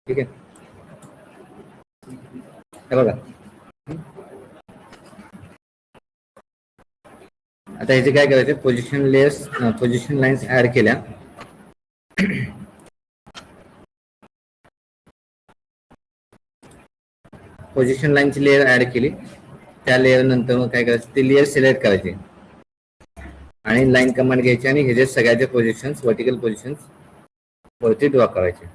ठीक आहे, हे बघा आता ह्याचे काय करायचे, position layers position lines add केल्या. पोझिशन लाईनची लेअर ऍड केली, त्या लेअर नंतर मग काय करायचं, ती लेअर सिलेक्ट करायची आणि लाईन कमांड घ्यायची आणि हे जे सगळ्याचे पोझिशन्स वर्टिकल पोझिशन्स वरती ड्रॉ करायचे.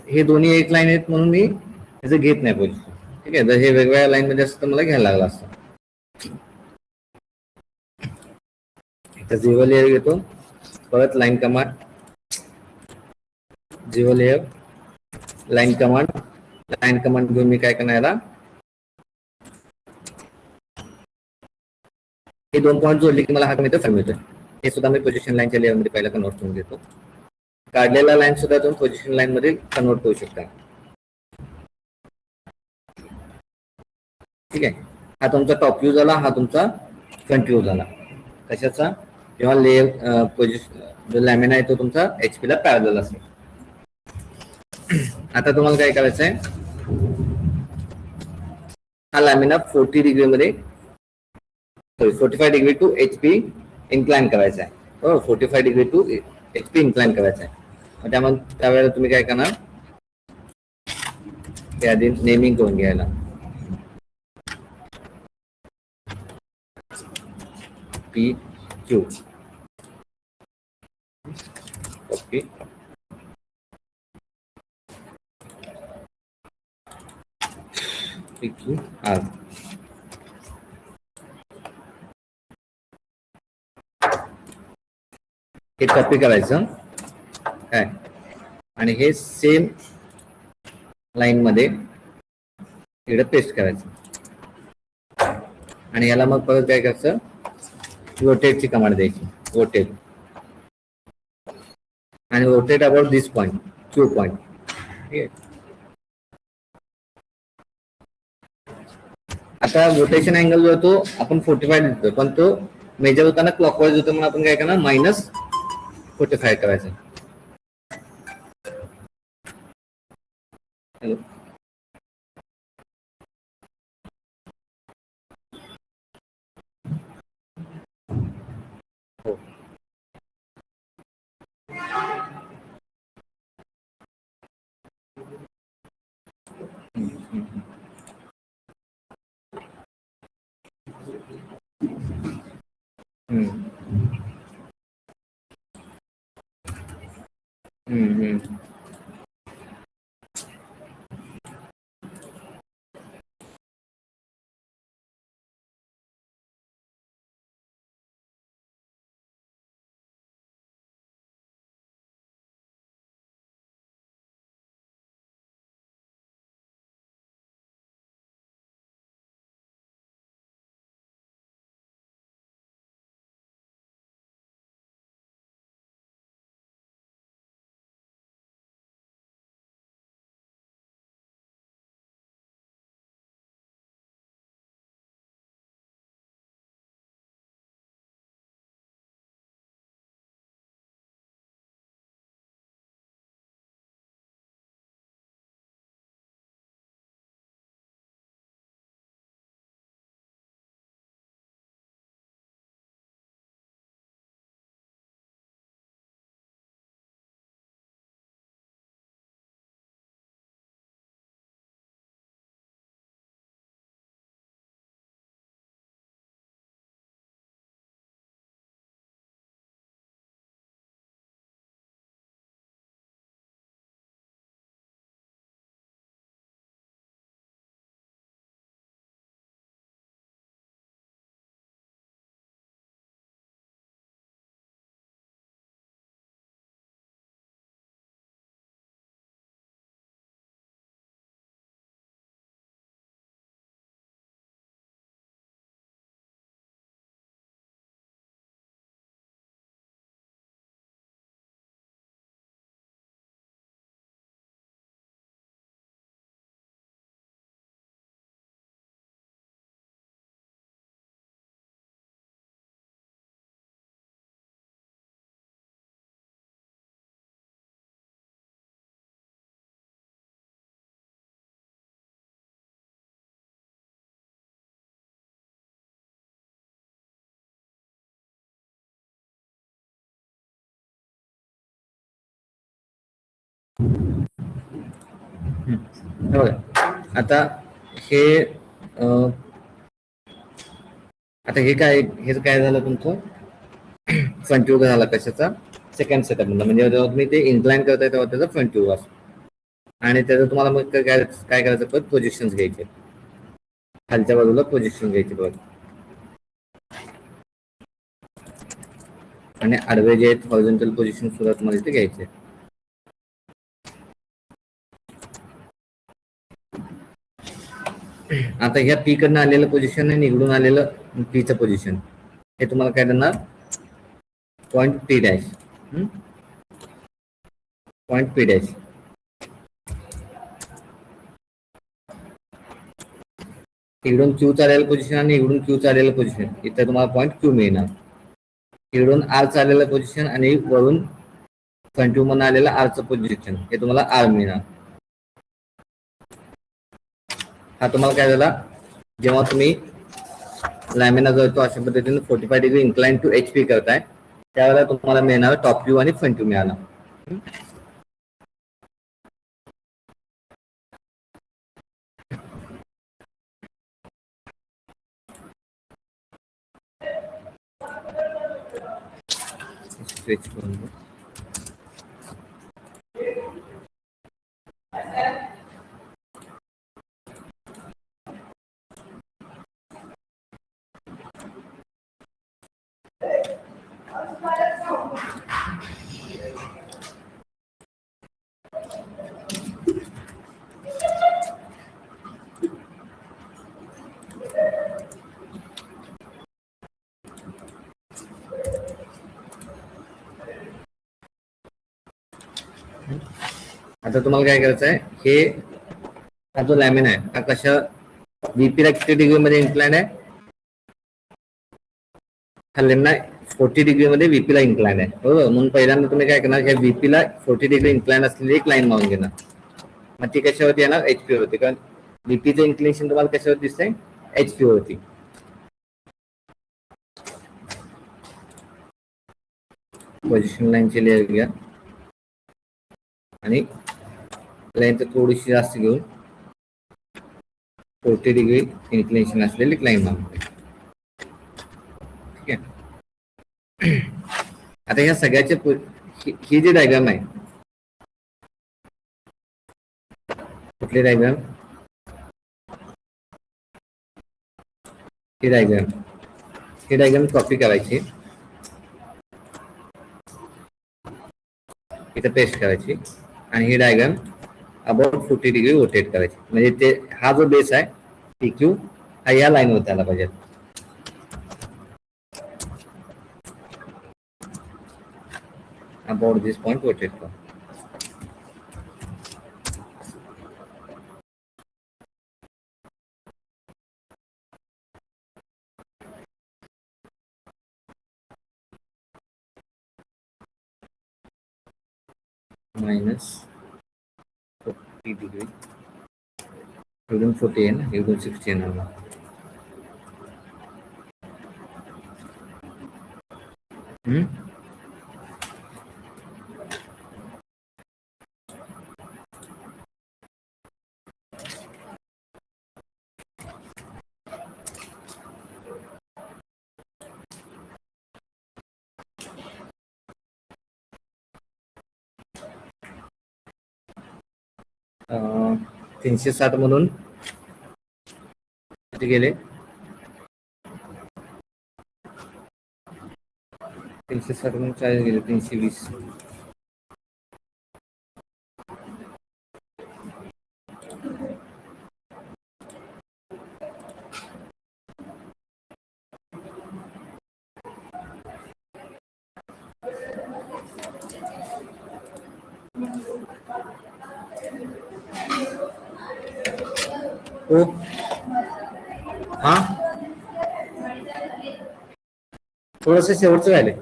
हे दोन्ही एक लाईन आहेत म्हणून मी त्याचं घेत नाही पोझिशन. ठीक आहे, जर हे वेगवेगळ्या लाईन मध्ये असतं तर मला घ्यायला लागला असतं. तर झिरो लेअर घेतो, परत line command, zero layer, line command घेऊन मी काय करणार याला, हे दोन पॉईंट जोडले की मला हा मिळतो फाईव्ह मिळतो. हे सुद्धा मी पोझिशन लाईनच्या लेअर मध्ये पहिला कन्वर्ट करून घेतो. काढलेला लाईन सुद्धा तुम्ही पोझिशन लाईन मध्ये कन्वर्ट करू शकता. ठीक आहे, हा तुमचा टॉप व्ह्यू झाला, हा तुमचा फ्रंट व्ह्यू झाला. कशाचा, जेव्हा लेअर पोझिशन जो लॅमिना आहे तो तुमचा HP ला पॅरलल असेल. आता तुम्हाला काय करायचं आहे, हा लॅमिना 40 डिग्री मध्ये 45 डिग्री टू HP इन्क्लाइन करायचा आहे. बरोबर, 45 डिग्री टू HP इन्क्लाइन करायचा आहे. त्यामुळे त्यावेळेला तुम्ही काय करणार, ते आधी नेमिंग करून घ्यायला, PQ ओके, PQR. हे कॉपी करायचं काय आणि हे सेम लाईन मध्ये इकडे पेस्ट करायचं आणि याला मग परत काय करायचं, रोटेटची कमांड द्यायची, रोटेट आणि rotate about this point, Q point. ठीक आहे, आता रोटेशन अँगल जो तो आपण 45 देतोय, पण तो मेजर होताना क्लॉकवाईज होतो म्हणून आपण काय करणार, -45 करायचं. हॅलो, हो. हम्म, हम्म. बघा आता हे आता हे काय झालं तुमचं फ्रंट व्ह्यू झाला कशाचा सेकंड सेटअप म्हणजे जेव्हा तुम्ही ते इन्क्लाइन करताय तेव्हा त्याचा फ्रंट व्ह्यू असतो आणि त्याचं तुम्हाला मग काय करायचं परत पोझिशन्स घ्यायचे खालच्या बाजूला पोझिशन घ्यायचे परत आणि आडवे जे आहेत हॉरिझॉन्टल पोझिशन सुद्धा तुम्हाला इथे घ्यायचे आता ह्या पी कडनं आलेलं पोझिशन आणि निघडून आलेलं पीचं पोझिशन हे तुम्हाला काय देणार point P dash point P dash इकडून क्यू चालेलं पोझिशन आणि इकडून क्यू चालेलं पोझिशन इथं तुम्हाला पॉईंट क्यू मिळणार इकडून आर चालेलं पोझिशन आणि वरून फ्रंट व्ह्यू म्हणून आलेलं आरचं पोझिशन हे तुम्हाला आर मिळणार हा तुम्हाला काय झाला जेव्हा तुम्ही लॅमिना जो तो अशा पद्धतीने 45 degree incline to H P करताय त्यावेळेला तुम्हाला मिळणार टॉप व्ह्यू आणि फ्रंट व्ह्यू मिळाला स्विच करून आता तुम्हाला काय करायचं आहे हे हा जो लॅमिन आहे हा कशा VP ला किती डिग्री मध्ये इन्क्लाइन आहे हा लेमना 40 डिग्री मध्ये VP ला इन्क्लाइन आहे बरोबर म्हणून पहिल्यांदा तुम्ही काय करणार ह्या VP ला 40 डिग्री इन्क्लाइन असलेली एक लाईन मारून घेणार मग ती कशावरती येणार HP वरती कारण VPचं इन्क्लिनेशन तुम्हाला कशावर दिसतंय HP वरती पोझिशन लाईनची लेअर घ्या आणि लाईन तर थोडीशी जास्त घेऊन 40 डिग्री इन्क्लिनेशन असलेली लाईन मारते ठीक आहे आता या सगळ्याचे ही जी डायग्राम आहे कुठली डायग्राम ही डायग्राम कॉपी करायची इथं पेस्ट करायची आणि ही डायग्राम अबाउट 40 डिग्री रोटेट करायची म्हणजे ते हा जो बेस आहे PQ हा या लाईनवर आला पाहिजे अबाउट दिस पॉइंट रोटेट करा माइनस 40 डिग्री इकडून 40 आहे ना इकडून 60 येणार अं, 360 मधून किती गेले 360 मधून 40 गेले 320 ओ हा थोडस शेवटचं राहिले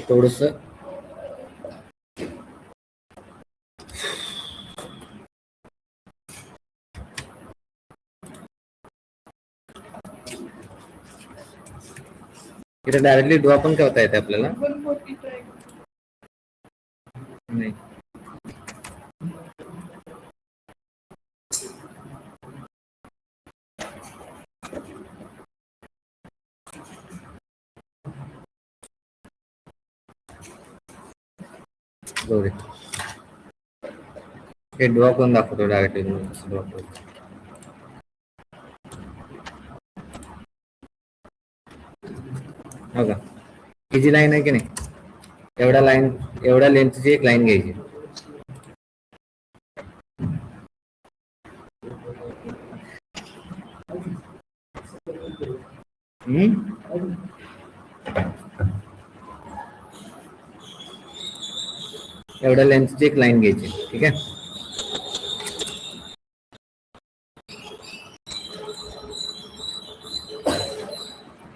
थोडस इथे डायरेक्टली ड्रॉ पण करता येते आपल्याला. नाही जाऊ दे. हे ड्रॉ करून दाखवतो डायरेक्टली ड्रॉ करून. हो का, ही जी लाईन आहे की नाही, एवढ्या लेंथची एक लाईन घ्यायची. एवढ्या लेंथची एक लाईन घ्यायची. ठीक आहे,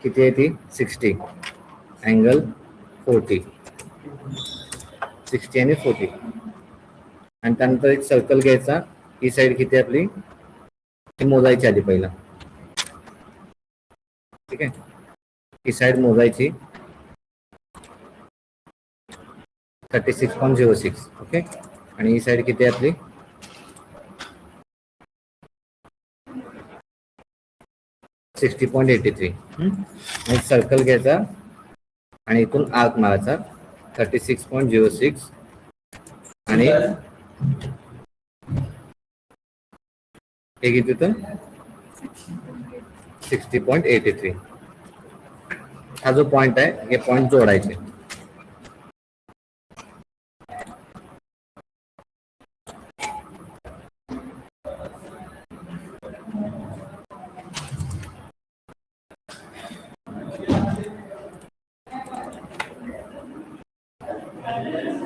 किती आहे ती 60, अँगल 40, 60 आणि 40. आणि त्यानंतर एक सर्कल घ्यायचा. ही साईड किती आपली ती मोजायची आधी पहिला. ठीक आहे, ही साईड मोजायची 36.06. ओके, आणि ही साईड किती आहे आपली 60.83. एक सर्कल घ्यायचा आणि इथून आर्क मारायचा 36.06 आणि हे किती होतं 60.83. हा जो पॉइंट आहे हे पॉइंट जोडायचे.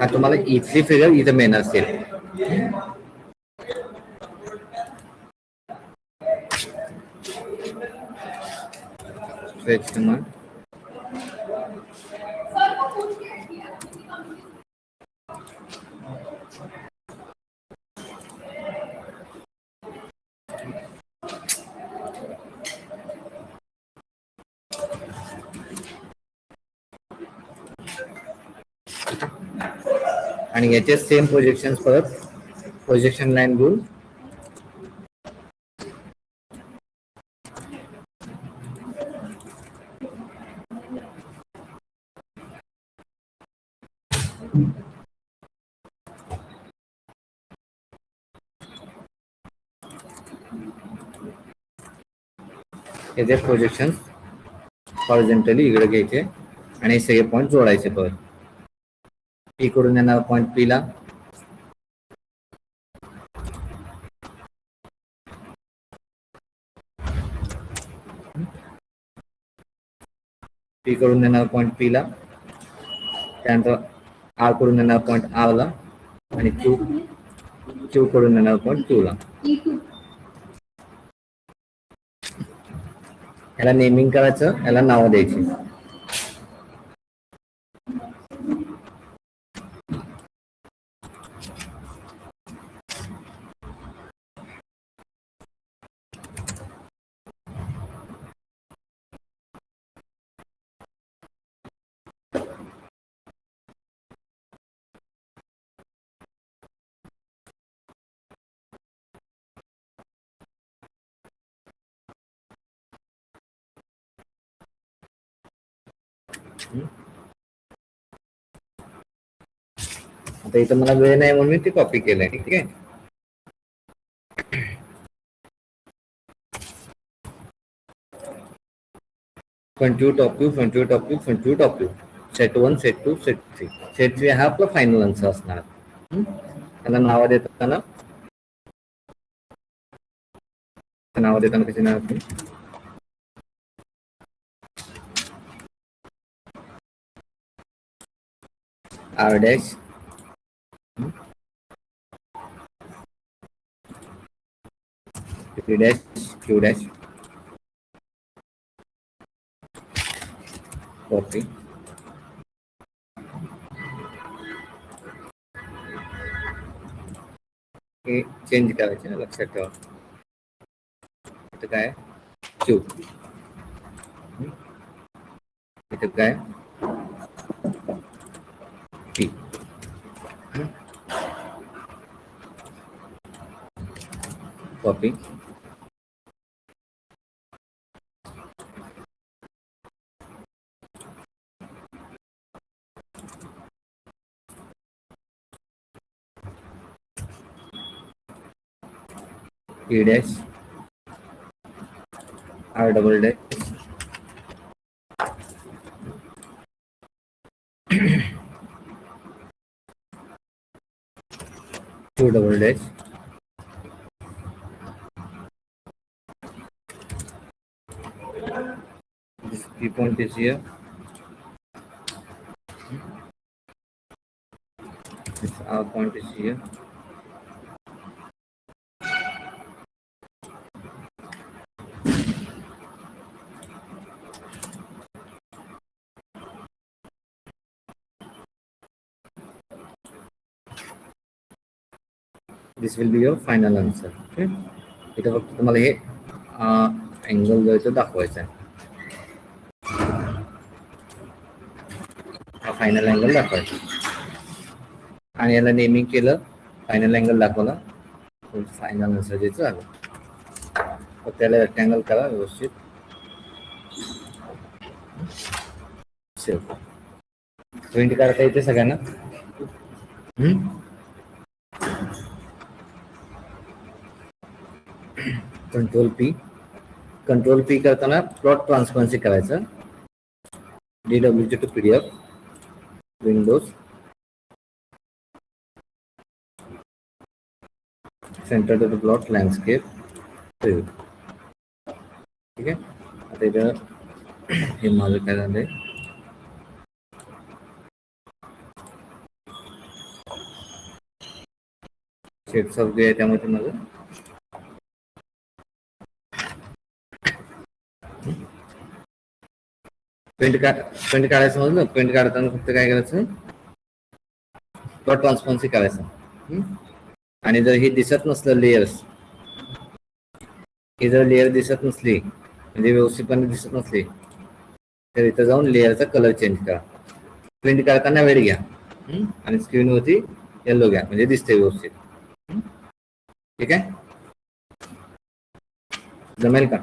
हा तुम्हाला इथली फिगर इथं मिळणार असेल. स्ट्रेच कमांड आणि याचे सेम प्रोजेक्शन परत प्रोजेक्शन लाईन घेऊन याचे प्रोजेक्शन हॉरिझॉन्टली इकडे घ्यायचे आणि हे सगळे पॉईंट जोडायचे. परत पी कडून येणार पॉईंट पी ला, पी कडून येणार पॉईंट पी ला, त्यानंतर आर कडून येणार पॉईंट आर ला आणि क्यू कडून येणार पॉईंट क्यू ला. याला नेमिंग करायचं, याला नावं द्यायची. आता इथं मला वेळ नाही म्हणून मी ती कॉपी केलंय. ठीक आहे, front view, top view, front view, top view, front view, top view, set 1, set 2, set 3. Set 3 हा आपला फायनल आन्सर असणार. त्याला नाव देताना कशी नाव असते R dash P dash Q dash copy. हे चेंज करायचे ना, लक्षात ठेवा. आता काय क्यू इथे काय P. Copy, E dash, R double dash, Q double dash, this P point is here, this R point is here, this will be your final answer. Okay, इथे फक्त तुम्हाला हे अँगल जो आहे तो दाखवायचा आहे, हा फायनल अँगल दाखवायचा आणि याला नेमिंग केलं, फायनल अँगल दाखवला, फायनल आन्सर द्यायचं झालं. तर त्याला रेक्टँगल करा व्यवस्थित, सेव्ह. प्रिंट करता येते सगळ्यांना? कंट्रोल पी करताना प्लॉट ट्रान्सपरन्सी करायचं, DWG to PDF, windows, centre to the plot, landscape, ठीक आहे. आता इथं हे माझं काय झालंय, शेप्स ऑफ आहे, त्यामध्ये माझं पेंट काढायचं समजलं. पेंट काढताना फक्त काय करायचं, प्लॉट ट्रान्सपरन्सी करायचं. आणि जर हे दिसत नसलं लेयर्स, ही जर लेअर दिसत नसली म्हणजे व्यवस्थितपणे दिसत नसली तर इथं जाऊन लेअरचा कलर चेंज करा. प्रिंट करताना वेळ घ्या आणि स्क्रीनवरती येलो घ्या म्हणजे दिसते व्यवस्थित. ठीक आहे, जमेल का?